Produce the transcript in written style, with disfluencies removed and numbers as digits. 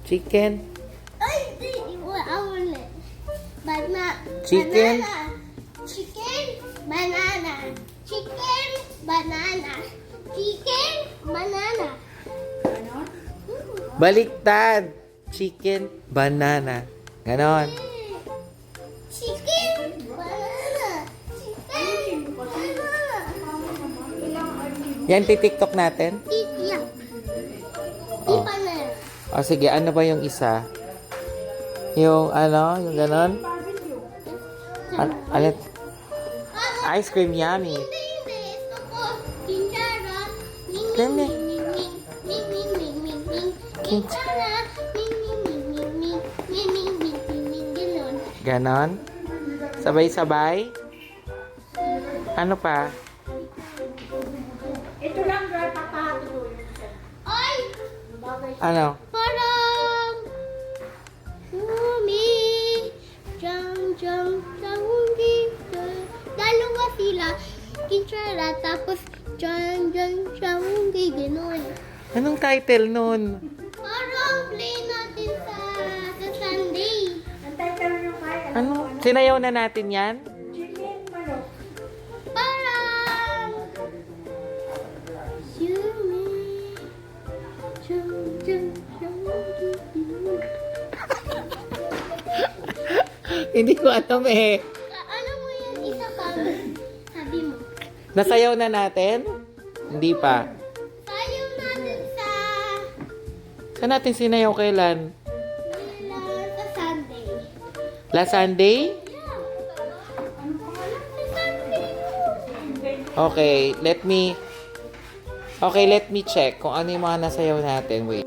Chicken. I want it. Chicken. Banana. Chicken. Banana. Chicken. Banana. Chicken. Banana. Baliktad. Chicken, banana. Ganon. Chicken. Banana. Chicken. Banana. Yan, titiktok natin. Yeah. Oh. Banana. O sige, ano ba yung isa? Yung ano, yung ganon? Ano? Ice cream, yummy. Hindi. Gusto ko. Kinchara. Hindi. Kinchara. Ganon. Ganon? Sabay-sabay? Ano pa? Ito lang, girl, papatuloy. Ay! Ano? Parang Umi Jang dalawa sila Kinchara tapos Jang gano'n. Anong title nun? Parang play natin sa Sunday. Ang title nyo kaya, Ano? Sinayaw na natin yan? chicken manok. Parang Umi Jang Hindi ko alam eh. Alam mo yan, isa pa. Sabi mo. Nasayaw na natin? Hindi pa. Sayaw natin sa Saan natin sinayaw kailan? sa Sunday. Last Sunday? Yeah. Sa Sunday. Okay, let me check kung ano yung mga nasayaw natin. Wait.